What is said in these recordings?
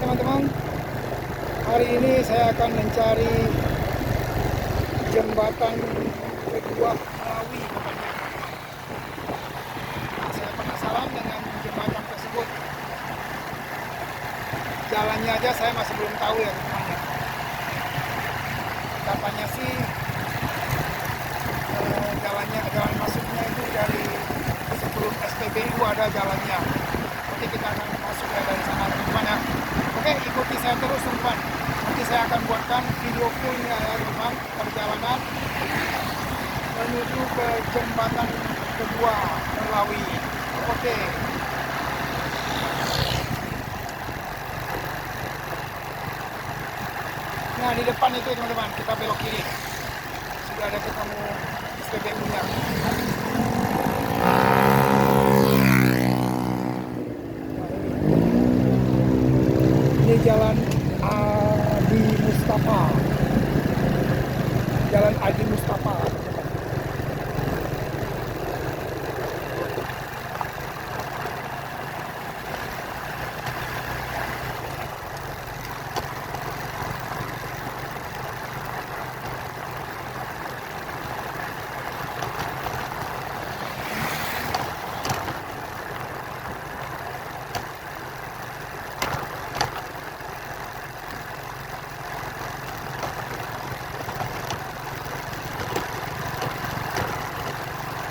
teman-teman. Hari ini saya akan mencari jembatan kedua Melawi. Saya penasaran dengan jembatan tersebut. Jalannya aja saya masih belum tahu ya teman-teman. Katanya sih jalan masuknya itu dari sebelum SPBU ada jalannya. Nanti kita akan masuk dari sana teman-teman ya. Oke, ikuti saya terus teman-teman. Nanti saya akan buatkan video fullnya ya teman-teman, perjalanan menuju ke jembatan kedua Melawi. Oke. Nah, di depan itu teman-teman, kita belok kiri. Sudah ada ketemu SPBU-nya. Ini jalan Adi Mustafa. Jalan Adi Mustafa.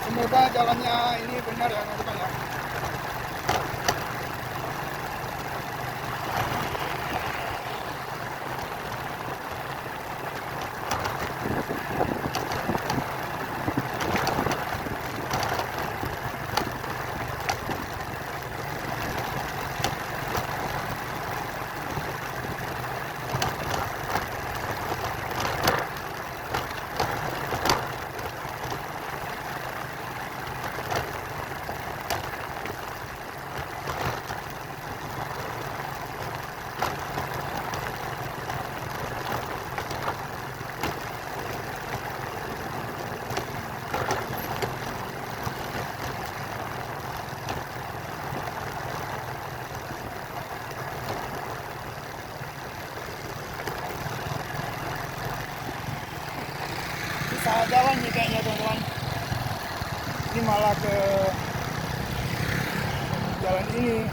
Semoga jalannya ini benar ya teman-teman ya. Salah jalan nih kayaknya teman-teman. Ini malah ke jalan ini.